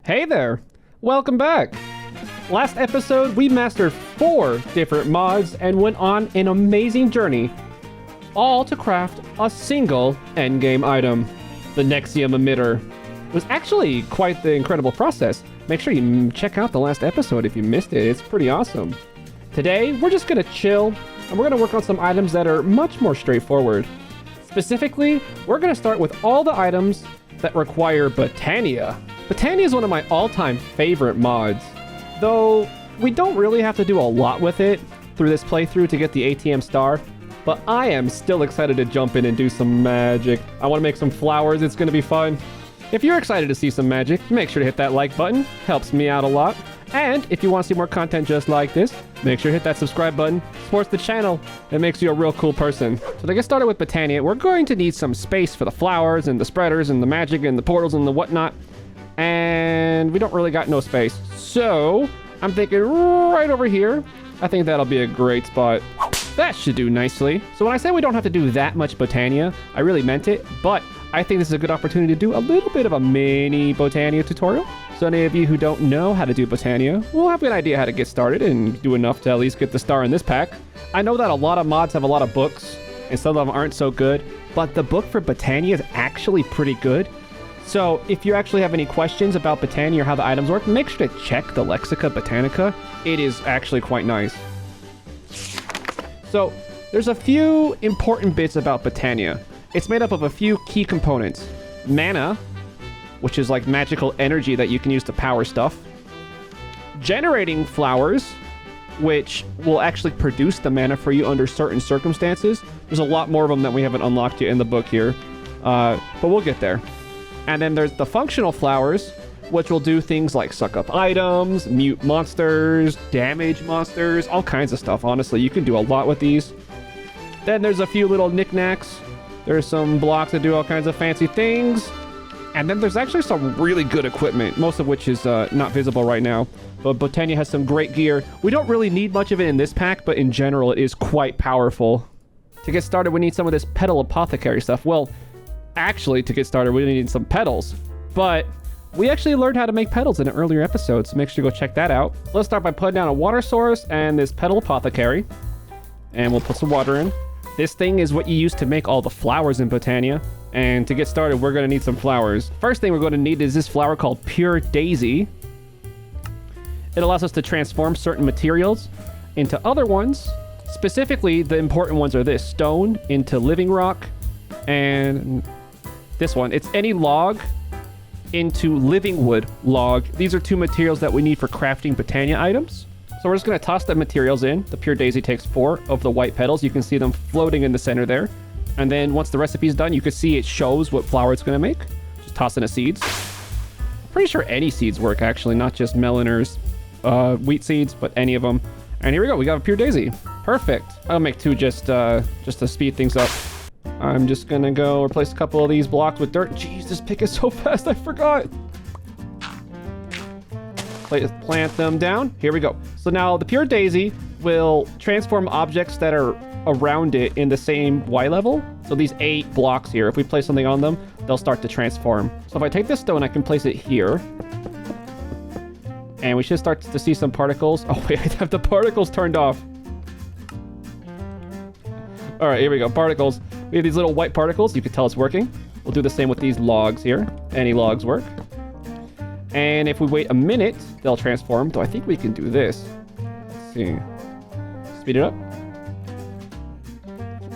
Hey there! Welcome back! Last episode, we mastered 4 different mods and went on an amazing journey, all to craft a single endgame item, the Nexium emitter. It was actually quite the incredible process. Make sure you check out the last episode if you missed it. It's pretty awesome. Today, we're just gonna chill, and we're gonna work on some items that are much more straightforward. Specifically, we're gonna start with all the items that require Botania. Botania is one of my all-time favorite mods, though we don't really have to do a lot with it through this playthrough to get the ATM star, but I am still excited to jump in and do some magic. I want to make some flowers. It's going to be fun. If you're excited to see some magic, make sure to hit that like button. Helps me out a lot. And if you want to see more content just like this, make sure to hit that subscribe button. Supports the channel. It makes you a real cool person. So to get started with Botania, we're going to need some space for the flowers and the spreaders and the magic and the portals and the whatnot. And we don't really got no space. So I'm thinking right over here. I think that'll be a great spot. That should do nicely. So when I say we don't have to do that much Botania, I really meant it, but I think this is a good opportunity to do a little bit of a mini Botania tutorial. So any of you who don't know how to do Botania will have an idea how to get started and do enough to at least get the star in this pack. I know that a lot of mods have a lot of books and some of them aren't so good, but the book for Botania is actually pretty good. So if you actually have any questions about Botania or how the items work, make sure to check the Lexica Botanica. It is actually quite nice. So there's a few important bits about Botania. It's made up of a few key components. Mana, which is like magical energy that you can use to power stuff. Generating flowers, which will actually produce the mana for you under certain circumstances. There's a lot more of them that we haven't unlocked yet in the book here, but we'll get there. And then there's the functional flowers, which will do things like suck up items, mute monsters, damage monsters, all kinds of stuff. Honestly, you can do a lot with these. Then there's a few little knickknacks. There's some blocks that do all kinds of fancy things. And then there's actually some really good equipment, most of which is not visible right now. But Botania has some great gear. We don't really need much of it in this pack, but in general, it is quite powerful. To get started, we need some of this petal apothecary stuff. Well, actually, to get started, we need some petals. But we actually learned how to make petals in an earlier episode, so make sure you go check that out. Let's start by putting down a water source and this petal apothecary. And we'll put some water in. This thing is what you use to make all the flowers in Botania. And to get started, we're going to need some flowers. First thing we're going to need is this flower called Pure Daisy. It allows us to transform certain materials into other ones. Specifically, the important ones are this: stone into living rock, and this one. It's any log into living wood log. These are 2 materials that we need for crafting Botania items. So we're just going to toss the materials in. The Pure Daisy takes 4 of the white petals. You can see them floating in the center there. And then once the recipe's done, you can see it shows what flower it's going to make. Just toss in the seeds. Pretty sure any seeds work, actually, not just meloners, wheat seeds, but any of them. And here we go. We got a Pure Daisy. Perfect. I'll make 2 just to speed things up. I'm just going to go replace a couple of these blocks with dirt. Jeez, this pick is so fast. I forgot. Plant them down. Here we go. So now the Pure Daisy will transform objects that are around it in the same Y level. So these 8 blocks here, if we place something on them, they'll start to transform. So if I take this stone, I can place it here. And we should start to see some particles. Oh wait, I have the particles turned off. All right, here we go. Particles. We have these little white particles. You can tell it's working. We'll do the same with these logs here. Any logs work. And if we wait a minute, they'll transform. So I think we can do this. Let's see. Speed it up.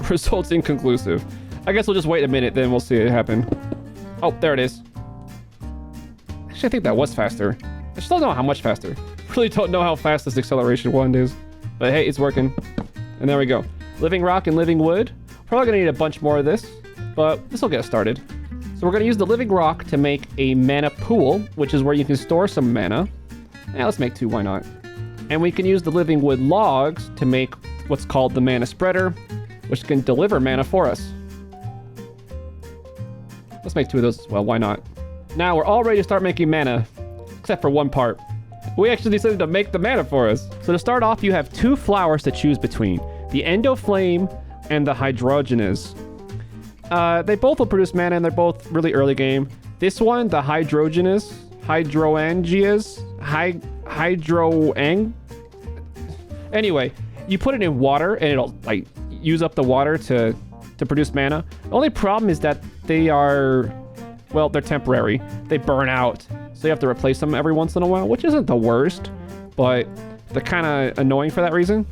Results inconclusive. I guess we'll just wait a minute, then we'll see it happen. Oh, there it is. Actually, I think that was faster. I just don't know how much faster. Really don't know how fast this acceleration wand is. But hey, it's working. And there we go. Living rock and living wood. Probably gonna need a bunch more of this, but this will get us started. So we're gonna use the living rock to make a mana pool, which is where you can store some mana. Yeah, let's make 2, why not? And we can use the living wood logs to make what's called the mana spreader, which can deliver mana for us. Let's make 2 of those as well, why not? Now we're all ready to start making mana, except for one part. We actually decided to make the mana for us. So to start off, you have 2 flowers to choose between: the Endoflame and the Hydrogenous. They both will produce mana, and they're both really early game. This one, the Hydrogenous, hydroangias. Anyway, you put it in water and it'll like use up the water to produce mana. The only problem is that they are, well, they're temporary. They burn out. So you have to replace them every once in a while, which isn't the worst, but they're kind of annoying for that reason.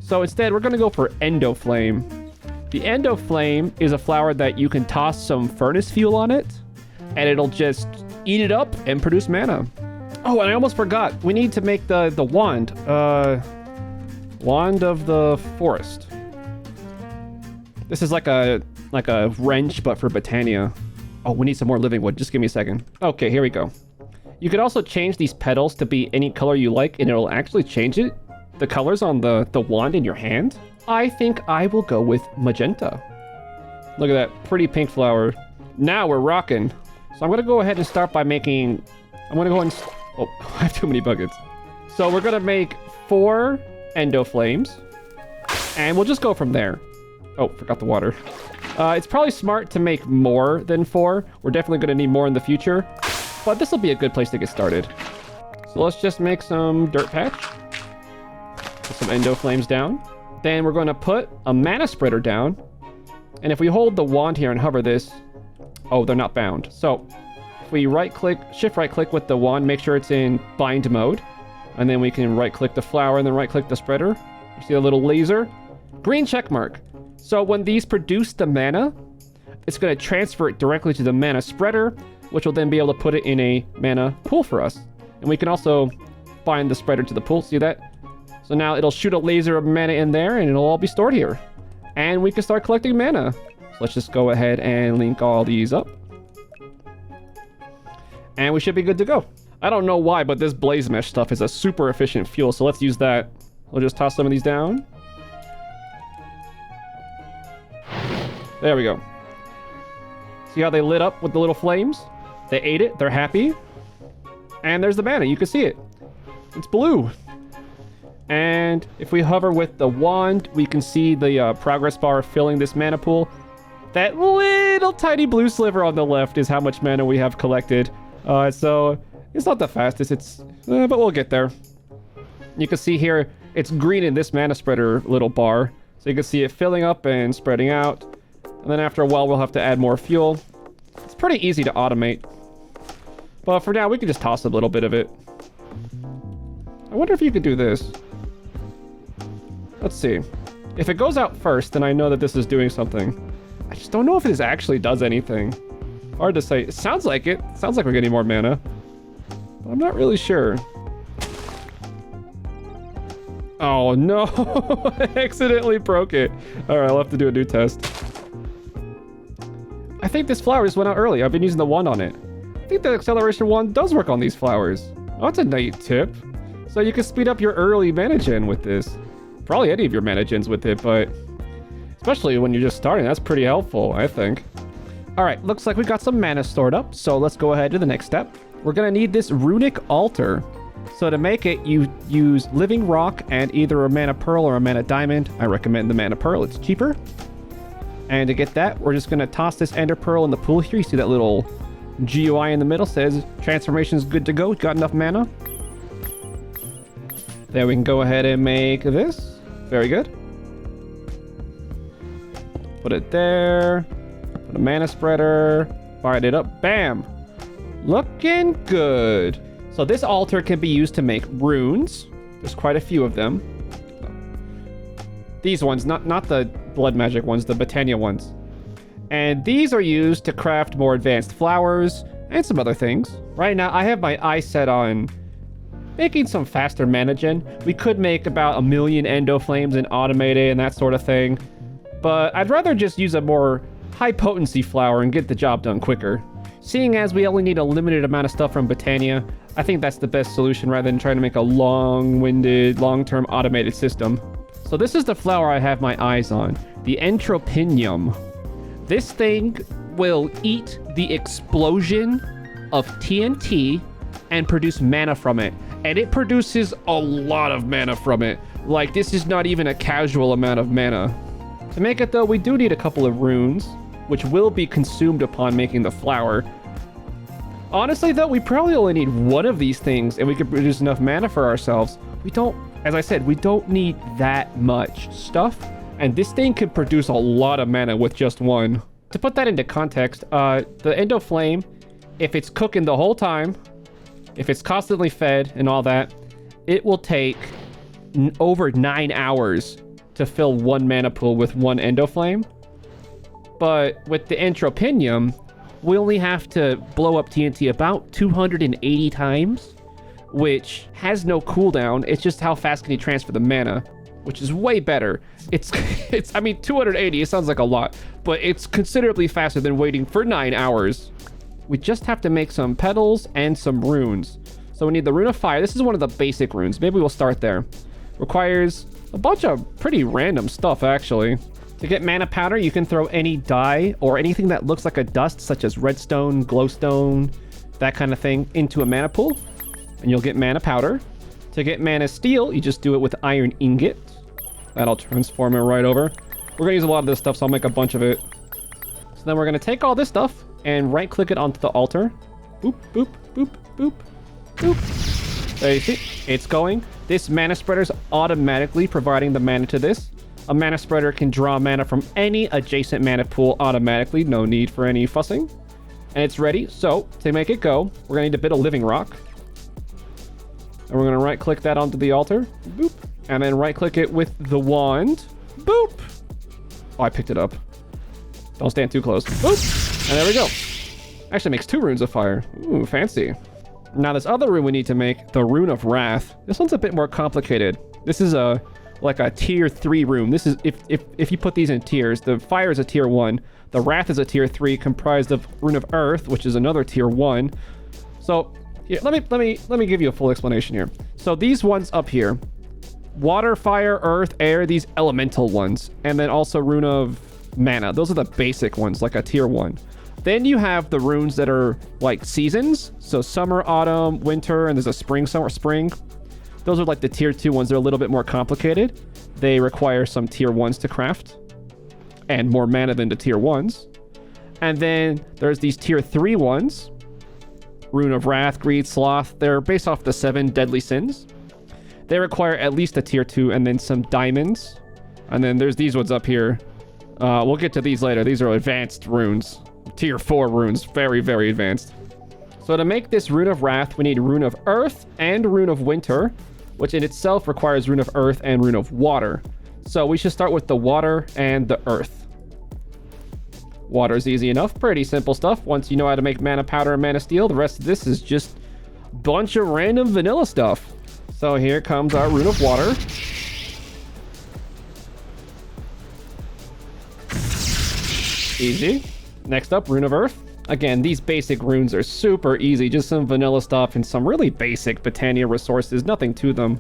So instead, we're going to go for Endoflame. The Endoflame is a flower that you can toss some furnace fuel on it, and it'll just eat it up and produce mana. Oh, and I almost forgot. We need to make the wand. Wand of the Forest. This is like a wrench, but for Botania. Oh, we need some more living wood. Just give me a second. Okay, here we go. You could also change these petals to be any color you like, and it'll actually change it. The colors on the wand in your hand. I think I will go with magenta. Look at that pretty pink flower. Now we're rocking. So I'm going to go ahead and start by making... I'm going to go and... Oh, I have too many buckets. So we're going to make 4 Endoflames. And we'll just go from there. Oh, forgot the water. It's probably smart to make more than 4. We're definitely going to need more in the future. But this will be a good place to get started. So let's just make some dirt patch. Put some Endoflames down. Then we're going to put a mana spreader down. And if we hold the wand here and hover this... Oh, they're not bound. So if we right-click, shift-right-click with the wand, make sure it's in bind mode. And then we can right-click the flower and then right-click the spreader. You see a little laser? Green check mark. So when these produce the mana, it's going to transfer it directly to the mana spreader, which will then be able to put it in a mana pool for us. And we can also bind the spreader to the pool. See that? So now it'll shoot a laser of mana in there, and it'll all be stored here. And we can start collecting mana. So let's just go ahead and link all these up. And we should be good to go. I don't know why, but this blaze mesh stuff is a super efficient fuel, so let's use that. We'll just toss some of these down. There we go. See how they lit up with the little flames? They ate it, they're happy. And there's the mana, you can see it. It's blue. And if we hover with the wand, we can see the progress bar filling this mana pool. That little tiny blue sliver on the left is how much mana we have collected. So it's not the fastest, but we'll get there. You can see here, it's green in this mana spreader little bar. So you can see it filling up and spreading out. And then after a while, we'll have to add more fuel. It's pretty easy to automate. But for now, we can just toss a little bit of it. I wonder if you could do this. Let's see. If it goes out first, then I know that this is doing something. I just don't know if this actually does anything. Hard to say. It sounds like it. Sounds like we're getting more mana. But I'm not really sure. Oh no! I accidentally broke it. Alright, I'll have to do a new test. I think this flower just went out early. I've been using the wand on it. I think the acceleration wand does work on these flowers. Oh, that's a neat tip. So you can speed up your early mana gen with this. Probably any of your mana gens with it, but especially when you're just starting, that's pretty helpful, I think. All right, looks like we got some mana stored up, so let's go ahead to the next step. We're gonna need this runic altar. So to make it, you use living rock and either a mana pearl or a mana diamond. I recommend the mana pearl, it's cheaper. And to get that, we're just gonna toss this ender pearl in the pool here. You see that little GUI in the middle says transformation is good to go. Got enough mana. Then we can go ahead and make this. Very good. Put it there. Put a mana spreader. Fire it up. Bam. Looking good. So this altar can be used to make runes. There's quite a few of them. These ones, not the blood magic ones, the Botania ones. And these are used to craft more advanced flowers and some other things. Right now, I have my eye set on making some faster mana gen. We could make about 1 million Endoflames and automate it and that sort of thing. But I'd rather just use a more high potency flower and get the job done quicker. Seeing as we only need a limited amount of stuff from Botania, I think that's the best solution rather than trying to make a long-winded, long-term automated system. So this is the flower I have my eyes on, the Entropinium. This thing will eat the explosion of TNT and produce mana from it. And it produces a lot of mana from it. Like, this is not even a casual amount of mana. To make it though, we do need a couple of runes, which will be consumed upon making the flower. Honestly, though, we probably only need one of these things and we could produce enough mana for ourselves. We don't, as I said, we don't need that much stuff. And this thing could produce a lot of mana with just one. To put that into context, the Endo Flame, if it's cooking the whole time, if it's constantly fed and all that, it will take over 9 hours to fill one mana pool with one Endo Flame. But with the Entropinium, we only have to blow up TNT about 280 times, which has no cooldown. It's just how fast can you transfer the mana, which is way better. It's I mean, 280, it sounds like a lot, but it's considerably faster than waiting for 9 hours. We just have to make some petals and some runes. So we need the Rune of Fire. This is one of the basic runes. Maybe we'll start there. Requires a bunch of pretty random stuff, actually. To get mana powder, you can throw any dye or anything that looks like a dust, such as redstone, glowstone, that kind of thing, into a mana pool, and you'll get mana powder. To get mana steel, you just do it with iron ingot. That'll transform it right over. We're gonna use a lot of this stuff, so I'll make a bunch of it. So then we're gonna take all this stuff and right-click it onto the altar. Boop, boop, boop, boop, boop. There you see, it's going. This mana spreader is automatically providing the mana to this. A mana spreader can draw mana from any adjacent mana pool automatically, no need for any fussing. And it's ready, so to make it go, we're gonna need a bit of living rock. And we're gonna right-click that onto the altar, boop. And then right-click it with the wand, boop. Oh, I picked it up. Don't stand too close, boop. And there we go. Actually makes 2 runes of fire. Ooh, fancy. Now this other rune we need to make, the Rune of Wrath. This one's a bit more complicated. This is like a tier 3 rune. This is if you put these in tiers, the fire is a tier 1, the wrath is a tier 3 comprised of Rune of Earth, which is another tier 1. So here, let me give you a full explanation here. So these ones up here, water, fire, earth, air, these elemental ones, and then also Rune of Mana. Those are the basic ones, like a tier 1. Then you have the runes that are like seasons. So summer, autumn, winter, and there's a spring, summer, spring. Those are like the tier 2 ones. They're a little bit more complicated. They require some tier 1s to craft and more mana than the tier 1s. And then there's these tier 3 ones. Rune of Wrath, Greed, Sloth. They're based off the 7 deadly sins. They require at least a tier 2 and then some diamonds. And then there's these ones up here. We'll get to these later. These are advanced runes. Tier 4 runes. Very, very advanced. So to make this Rune of Wrath, we need Rune of Earth and Rune of Winter, which in itself requires Rune of Earth and Rune of Water. So we should start with the water and the earth. Water's easy enough. Pretty simple stuff. Once you know how to make mana powder and mana steel, the rest of this is just a bunch of random vanilla stuff. So here comes our Rune of Water. Easy. Next up, Rune of Earth. Again, these basic runes are super easy. Just some vanilla stuff and some really basic Botania resources. Nothing to them.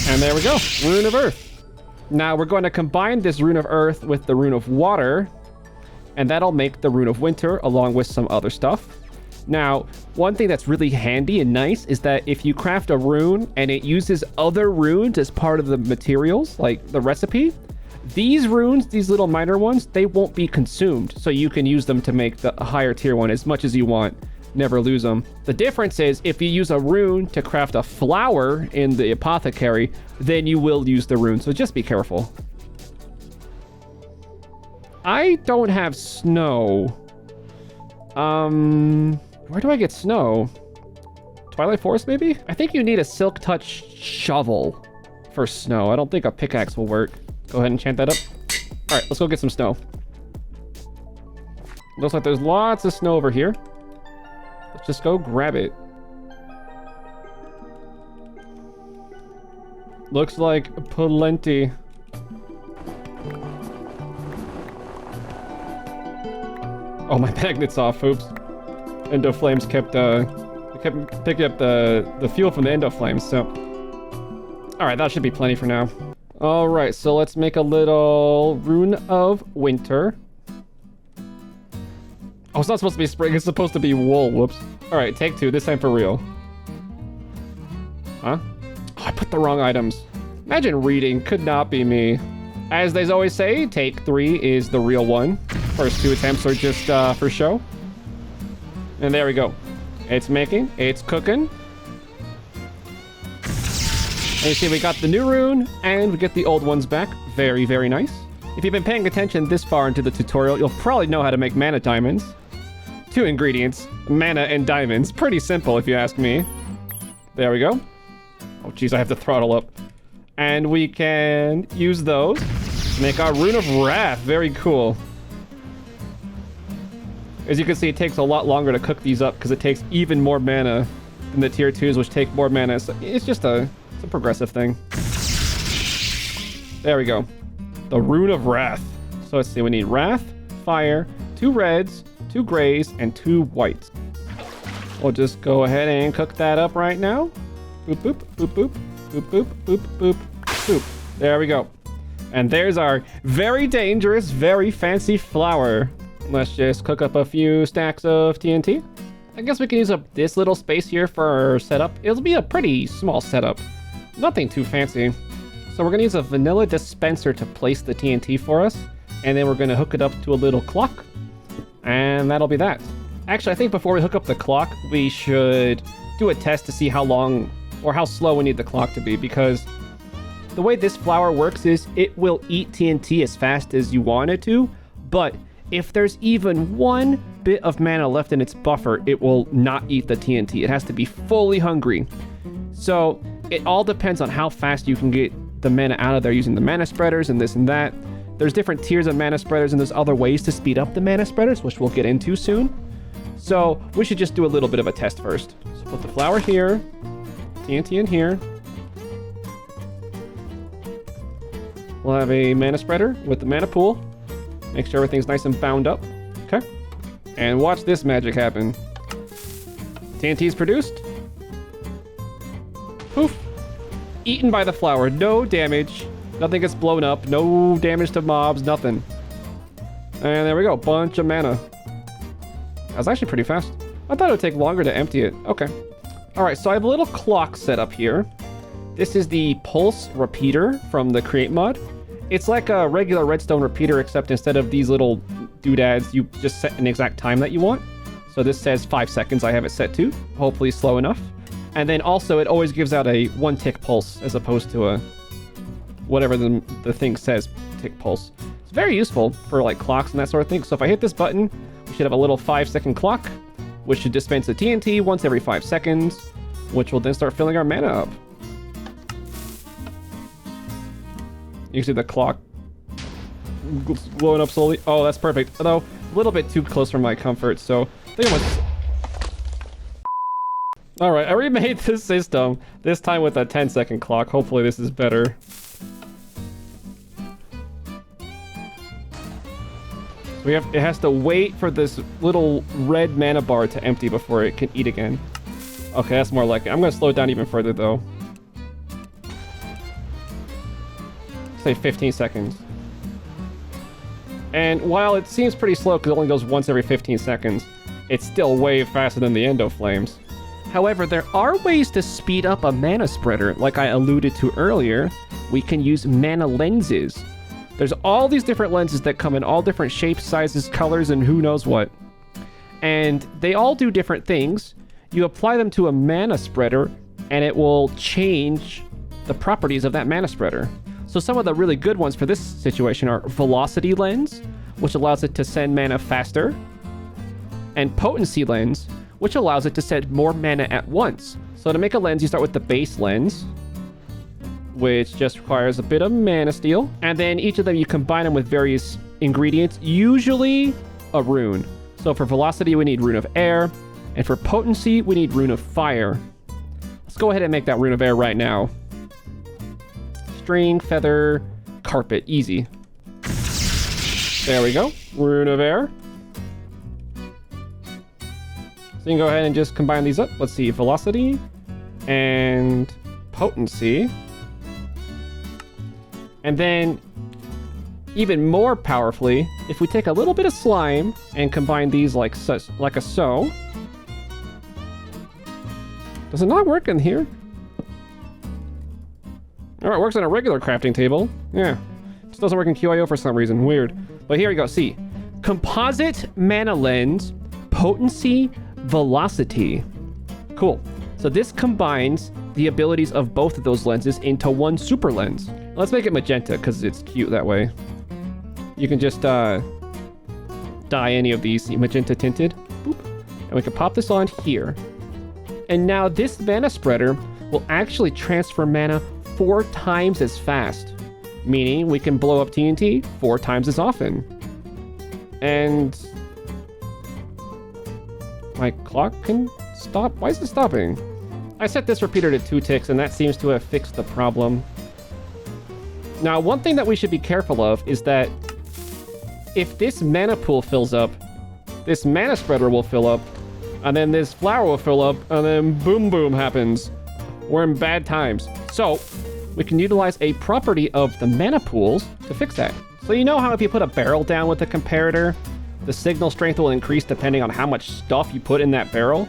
And there we go. Rune of Earth. Now we're going to combine this Rune of Earth with the Rune of Water. And that'll make the Rune of Winter along with some other stuff. Now, one thing that's really handy and nice is that if you craft a rune and it uses other runes as part of the materials, like the recipe, these runes, these little minor ones, they won't be consumed. So you can use them to make the higher tier one as much as you want. Never lose them. The difference is if you use a rune to craft a flower in the apothecary, then you will use the rune. So just be careful. I don't have snow. Where do I get snow? Twilight Forest, maybe? I think you need a Silk Touch shovel for snow. I don't think a pickaxe will work. Go ahead and enchant that up. All right, let's go get some snow. Looks like there's lots of snow over here. Let's just go grab it. Looks like plenty. Oh, my magnet's off, oops. Endo Flames kept picking up the fuel from the Endo Flames, so. All right, that should be plenty for now. All right, so let's make a little Rune of Winter. Oh, it's not supposed to be spring, it's supposed to be wool, whoops. All right, take 2, this time for real. Huh? Oh, I put the wrong items. Imagine reading, could not be me. As they always say, take 3 is the real one. First 2 attempts are just for show. And there we go. It's making. It's cooking. And you see we got the new rune, and we get the old ones back. Very, very nice. If you've been paying attention this far into the tutorial, you'll probably know how to make mana diamonds. 2 ingredients, mana and diamonds. Pretty simple if you ask me. There we go. Oh jeez, I have to throttle up. And we can use those to make our Rune of Wrath. Very cool. As you can see, it takes a lot longer to cook these up because it takes even more mana than the tier 2s, which take more mana. So it's just a progressive thing. There we go. The Rune of Wrath. So let's see, we need Wrath, Fire, 2 reds, 2 grays, and 2 whites. We'll just go ahead and cook that up right now. Boop, boop, boop, boop, boop, boop, boop, boop, boop. There we go. And there's our very dangerous, very fancy flower. Let's just cook up a few stacks of TNT. I guess we can use up this little space here for our setup. It'll be a pretty small setup. Nothing too fancy. So we're gonna use a vanilla dispenser to place the TNT for us. And then we're gonna hook it up to a little clock. And that'll be that. Actually, I think before we hook up the clock, we should do a test to see how long or how slow we need the clock to be, because the way this flower works is it will eat TNT as fast as you want it to, but if there's even one bit of mana left in its buffer, it will not eat the TNT. It has to be fully hungry. So it all depends on how fast you can get the mana out of there using the mana spreaders and this and that. There's different tiers of mana spreaders, and there's other ways to speed up the mana spreaders, which we'll get into soon. So we should just do a little bit of a test first. So put the flower here, TNT in here. We'll have a mana spreader with the mana pool. Make sure everything's nice and bound up. Okay. And watch this magic happen. TNT is produced. Poof. Eaten by the flower. No damage. Nothing gets blown up. No damage to mobs. Nothing. And there we go. Bunch of mana. That was actually pretty fast. I thought it would take longer to empty it. Okay. Alright, so I have a little clock set up here. This is the pulse repeater from the create mod. It's like a regular redstone repeater, except instead of these little doodads, you just set an exact time that you want. So this says 5 seconds I have it set to. Hopefully slow enough. And then also it always gives out a 1-tick pulse as opposed to a whatever the thing says tick pulse. It's very useful for like clocks and that sort of thing. So if I hit this button, we should have a little 5-second clock, which should dispense the TNT once every 5 seconds, which will then start filling our mana up. You can see the clock blowing up slowly. Oh, that's perfect. Although, a little bit too close for my comfort, so I think I'm gonna... Alright, I remade this system, this time with a 10-second clock. Hopefully this is better. It has to wait for this little red mana bar to empty before it can eat again. Okay, that's more like it. I'm gonna slow it down even further though. Say 15 seconds. And while it seems pretty slow because it only goes once every 15 seconds, it's still way faster than the endo flames. However, there are ways to speed up a mana spreader. Like I alluded to earlier, we can use mana lenses. There's all these different lenses that come in all different shapes, sizes, colors, and who knows what. And they all do different things. You apply them to a mana spreader, and it will change the properties of that mana spreader. So some of the really good ones for this situation are Velocity Lens, which allows it to send mana faster, and Potency Lens, which allows it to send more mana at once. So to make a lens, you start with the base lens, which just requires a bit of mana steel. And then each of them, you combine them with various ingredients, usually a rune. So for velocity, we need Rune of Air. And for potency, we need Rune of Fire. Let's go ahead and make that Rune of Air right now. String, feather, carpet, easy. There we go, Rune of Air. So you can go ahead and just combine these up. Let's see, velocity and potency. And then, even more powerfully, if we take a little bit of slime and combine these like such, like a so. Does it not work in here? Alright, it works on a regular crafting table. Yeah, it just doesn't work in QIO for some reason, weird. But here you go, see. Composite mana lens, potency, velocity. Cool. So this combines the abilities of both of those lenses into one super lens. Let's make it magenta because it's cute that way. You can just dye any of these magenta tinted. Boop. And we can pop this on here. And now this mana spreader will actually transfer mana 4 times as fast, meaning we can blow up TNT 4 times as often. And my clock can stop? Why is it stopping? I set this repeater to 2 ticks and that seems to have fixed the problem. Now, one thing that we should be careful of is that if this mana pool fills up, this mana spreader will fill up, and then this flower will fill up, and then boom boom happens. We're in bad times. So we can utilize a property of the mana pools to fix that. So you know how if you put a barrel down with a comparator, the signal strength will increase depending on how much stuff you put in that barrel?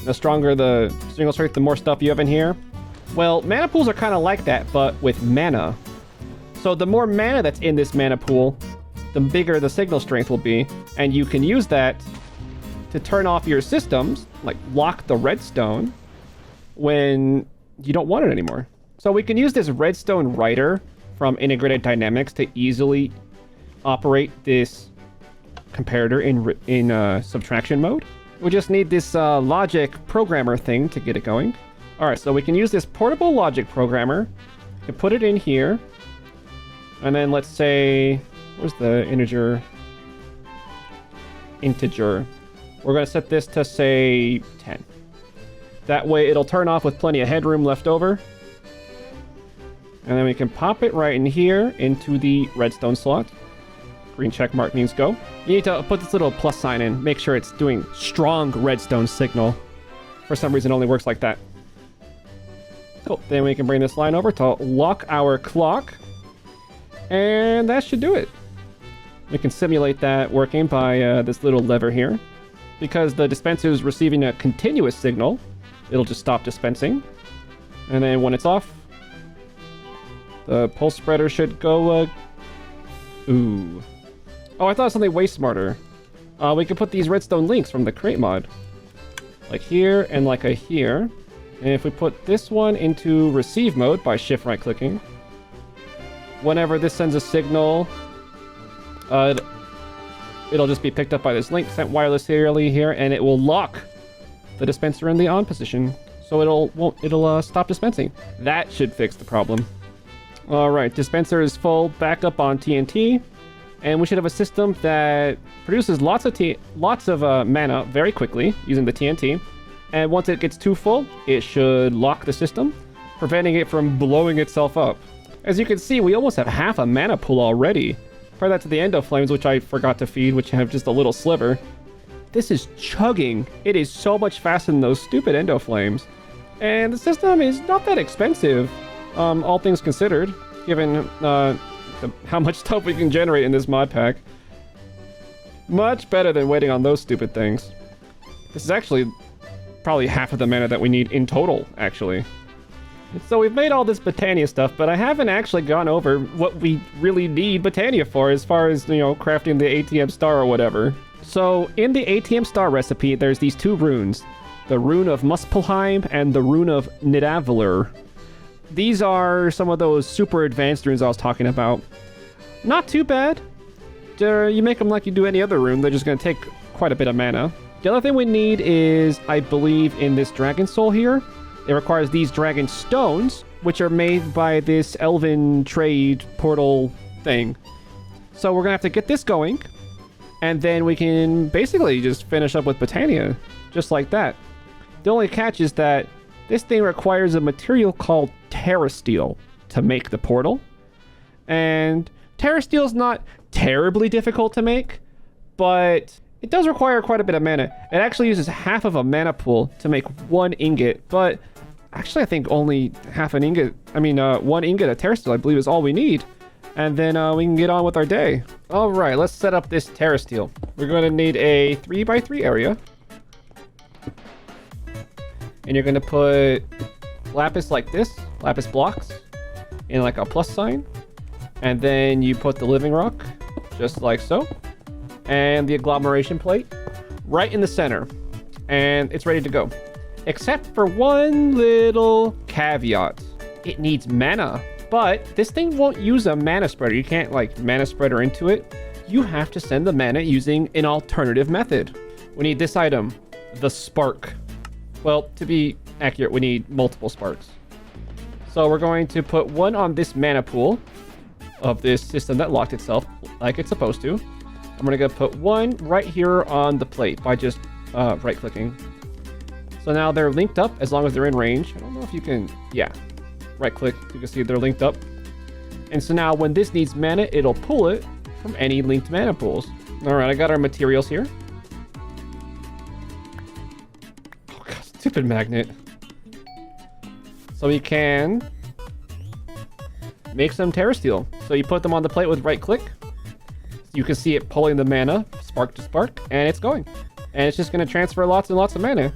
The stronger the signal strength, the more stuff you have in here. Well, mana pools are kind of like that, but with mana. So the more mana that's in this mana pool, the bigger the signal strength will be, and you can use that to turn off your systems, like lock the redstone, when you don't want it anymore. So we can use this redstone writer from Integrated Dynamics to easily operate this comparator in subtraction mode. We just need this logic programmer thing to get it going. All right, so we can use this portable logic programmer and put it in here. And then let's say, where's the integer? We're going to set this to, say, 10. That way it'll turn off with plenty of headroom left over. And then we can pop it right in here into the redstone slot. Green check mark means go. You need to put this little plus sign in. Make sure it's doing strong redstone signal. For some reason, it only works like that. Cool. Then we can bring this line over to lock our clock. And that should do it. We can simulate that working by this little lever here. Because the dispenser is receiving a continuous signal, it'll just stop dispensing. And then when it's off, the pulse spreader should go... Ooh. Oh, I thought it was something way smarter. We could put these redstone links from the crate mod. Like here and like a here. And if we put this one into receive mode by shift right clicking, whenever this sends a signal, it'll just be picked up by this link sent wireless serially here, and it will lock the dispenser in the on position. So it'll stop dispensing. That should fix the problem. All right, dispenser is full, back up on TNT. And we should have a system that produces lots of mana very quickly using the TNT. And once it gets too full, it should lock the system, preventing it from blowing itself up. As you can see, we almost have half a mana pool already. Compare that to the endo flames, which I forgot to feed, which have just a little sliver. This is chugging. It is so much faster than those stupid endo flames. And the system is not that expensive, all things considered, given how much stuff we can generate in this mod pack. Much better than waiting on those stupid things. This is actually probably half of the mana that we need in total, actually. So we've made all this Botania stuff, but I haven't actually gone over what we really need Botania for as far as, you know, crafting the ATM star or whatever. So in the ATM star recipe, there's these 2 runes. The rune of Muspelheim and the rune of Nidavellir. These are some of those super advanced runes I was talking about. Not too bad. You make them like you do any other rune, they're just going to take quite a bit of mana. The other thing we need is, I believe, in this dragon soul here, it requires these dragon stones, which are made by this elven trade portal thing. So we're going to have to get this going, and then we can basically just finish up with Botania, just like that. The only catch is that this thing requires a material called Terrasteel to make the portal. And Terrasteel is not terribly difficult to make, but it does require quite a bit of mana. It actually uses half of a mana pool to make 1 ingot, but actually I think only half an ingot, 1 ingot of Terrasteel I believe is all we need. And then we can get on with our day. All right, let's set up this Terrasteel. We're going to need a 3x3 area. And you're going to put lapis like this, lapis blocks, in like a plus sign. And then you put the living rock, just like so. And the agglomeration plate right in the center. And it's ready to go. Except for one little caveat. It needs mana, but this thing won't use a mana spreader. You can't like mana spreader into it. You have to send the mana using an alternative method. We need this item, the spark. Well, to be accurate, we need multiple sparks. So we're going to put one on this mana pool of this system that locked itself like it's supposed to. I'm going to put one right here on the plate by just right clicking. So now they're linked up as long as they're in range. I don't know if you can, yeah, right click, you can see they're linked up. And so now when this needs mana, it'll pull it from any linked mana pools. All right, I got our materials here. Oh God, stupid magnet. So we can make some Terra Steel. So you put them on the plate with right click. You can see it pulling the mana, spark to spark, and it's going. And it's just going to transfer lots and lots of mana.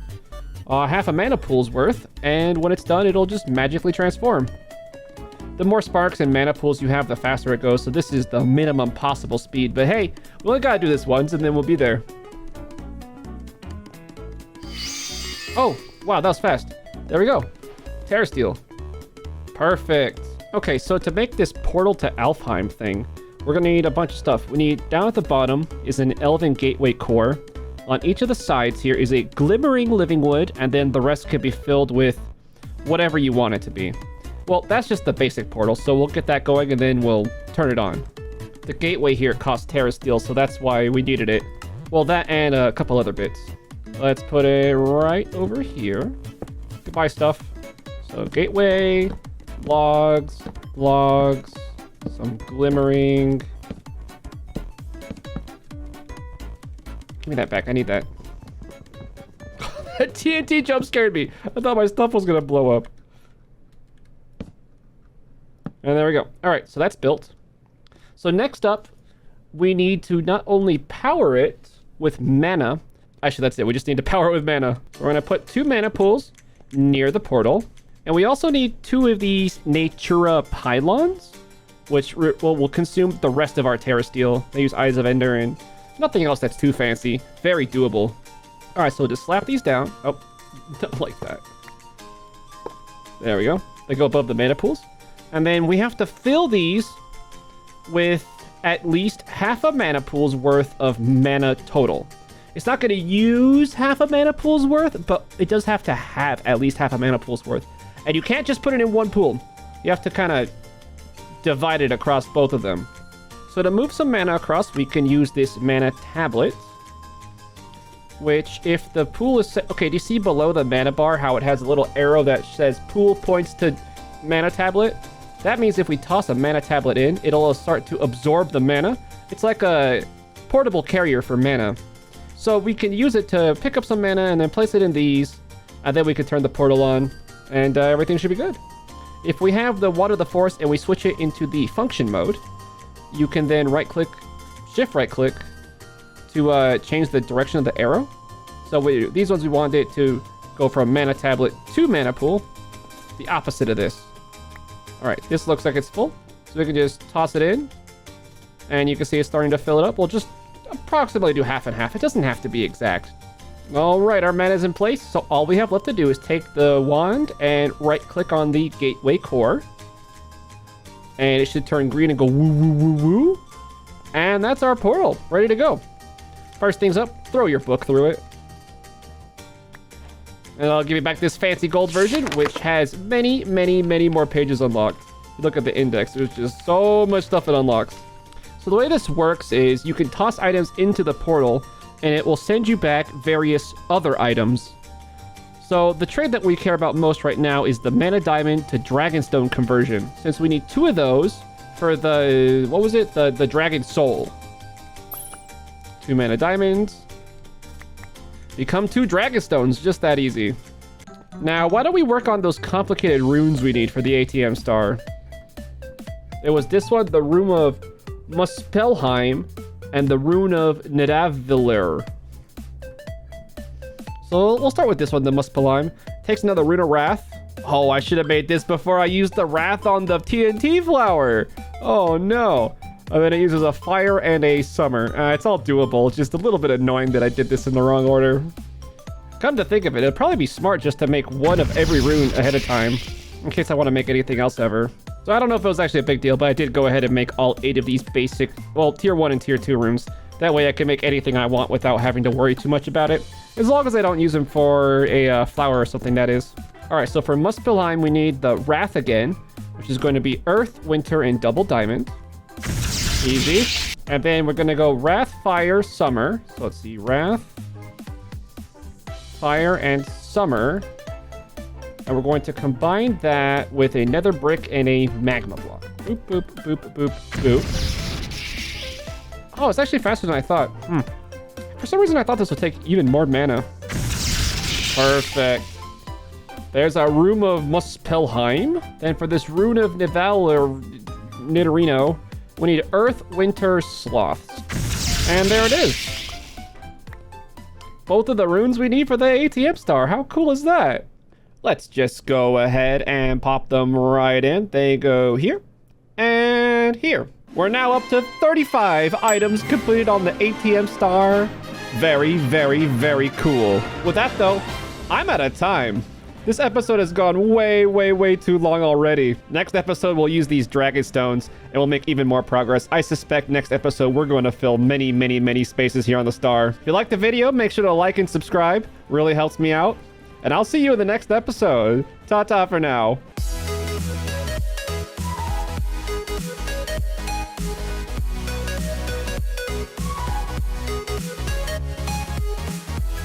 Half a mana pool's worth, and when it's done, it'll just magically transform. The more sparks and mana pools you have, the faster it goes, so this is the minimum possible speed. But hey, we only gotta do this once, and then we'll be there. Oh, wow, that was fast. There we go. Terra Steel. Perfect. Okay, so to make this portal to Alfheim thing, we're gonna need a bunch of stuff. We need, down at the bottom is an Elven Gateway core. On each of the sides here is a glimmering living wood, and then the rest could be filled with whatever you want it to be. Well, that's just the basic portal, so we'll get that going and then we'll turn it on. The gateway here costs Terra Steel, so that's why we needed it. Well, that and a couple other bits. Let's put it right over here. Goodbye stuff. So gateway, logs, some glimmering. Give me that back. I need that. That TNT jump scared me. I thought my stuff was gonna blow up. And there we go. All right, so that's built. So next up, we need to not only power it with mana. Actually, that's it. We just need to power it with mana. We're gonna put 2 mana pools near the portal. And we also need 2 of these Natura pylons, which will consume the rest of our Terra Steel. They use Eyes of Ender and nothing else that's too fancy. Very doable. All right, so just slap these down. Oh, not like that. There we go. They go above the mana pools. And then we have to fill these with at least half a mana pool's worth of mana total. It's not going to use half a mana pool's worth, but it does have to have at least half a mana pool's worth. And you can't just put it in one pool. You have to kind of divide it across both of them. So to move some mana across, we can use this mana tablet. Which, if the pool is set... Okay, do you see below the mana bar how it has a little arrow that says pool points to mana tablet? That means if we toss a mana tablet in, it'll start to absorb the mana. It's like a portable carrier for mana. So we can use it to pick up some mana and then place it in these. And then we can turn the portal on. And everything should be good. If we have the Water the Forest and we switch it into the function mode, you can then right-click, shift-right-click to change the direction of the arrow. So these ones we want it to go from mana tablet to mana pool. The opposite of this. All right, this looks like it's full. So we can just toss it in. And you can see it's starting to fill it up. We'll just approximately do half and half. It doesn't have to be exact. All right, our mana is in place. So all we have left to do is take the wand and right-click on the gateway core. And it should turn green and go woo, woo, woo, woo. And that's our portal, ready to go. First things up, throw your book through it. And I'll give you back this fancy gold version, which has many, many, many more pages unlocked. You look at the index, there's just so much stuff it unlocks. So the way this works is you can toss items into the portal, and it will send you back various other items. So the trade that we care about most right now is the Mana Diamond to Dragonstone conversion, since we need 2 of those for the, what was it? The Dragon Soul. 2 Mana Diamonds. Become 2 Dragonstones, just that easy. Now, why don't we work on those complicated runes we need for the ATM star? It was this one, the Rune of Muspelheim, and the Rune of Nidavellir. So we'll start with this one, the Muspelheim. Takes another Rune of Wrath. Oh, I should have made this before I used the Wrath on the TNT flower. Oh no. And then it uses a fire and a summer. It's all doable. It's just a little bit annoying that I did this in the wrong order. Come to think of it, it'd probably be smart just to make one of every rune ahead of time, in case I want to make anything else ever. So I don't know if it was actually a big deal, but I did go ahead and make all 8 of these basic, well, tier 1 and tier 2 runes. That way I can make anything I want without having to worry too much about it. As long as I don't use them for a flower or something, that is. Alright, so for Muspelheim, we need the Wrath again, which is going to be Earth, Winter, and Double Diamond. Easy. And then we're going to go Wrath, Fire, Summer. So let's see, Wrath, Fire, and Summer. And we're going to combine that with a nether brick and a magma block. Boop, boop, boop, boop, boop. Oh, it's actually faster than I thought. For some reason, I thought this would take even more mana. Perfect. There's our Rune of Muspelheim. Then for this Rune of Nival or Nidorino, we need Earth, Winter, Sloths. And there it is. Both of the runes we need for the ATM star. How cool is that? Let's just go ahead and pop them right in. They go here and here. We're now up to 35 items completed on the ATM star. Very, very, very cool. With that though, I'm out of time. This episode has gone way, way, way too long already. Next episode, we'll use these dragon stones and we'll make even more progress. I suspect next episode, we're going to fill many, many, many spaces here on the star. If you liked the video, make sure to like and subscribe. Really helps me out. And I'll see you in the next episode. Ta-ta for now.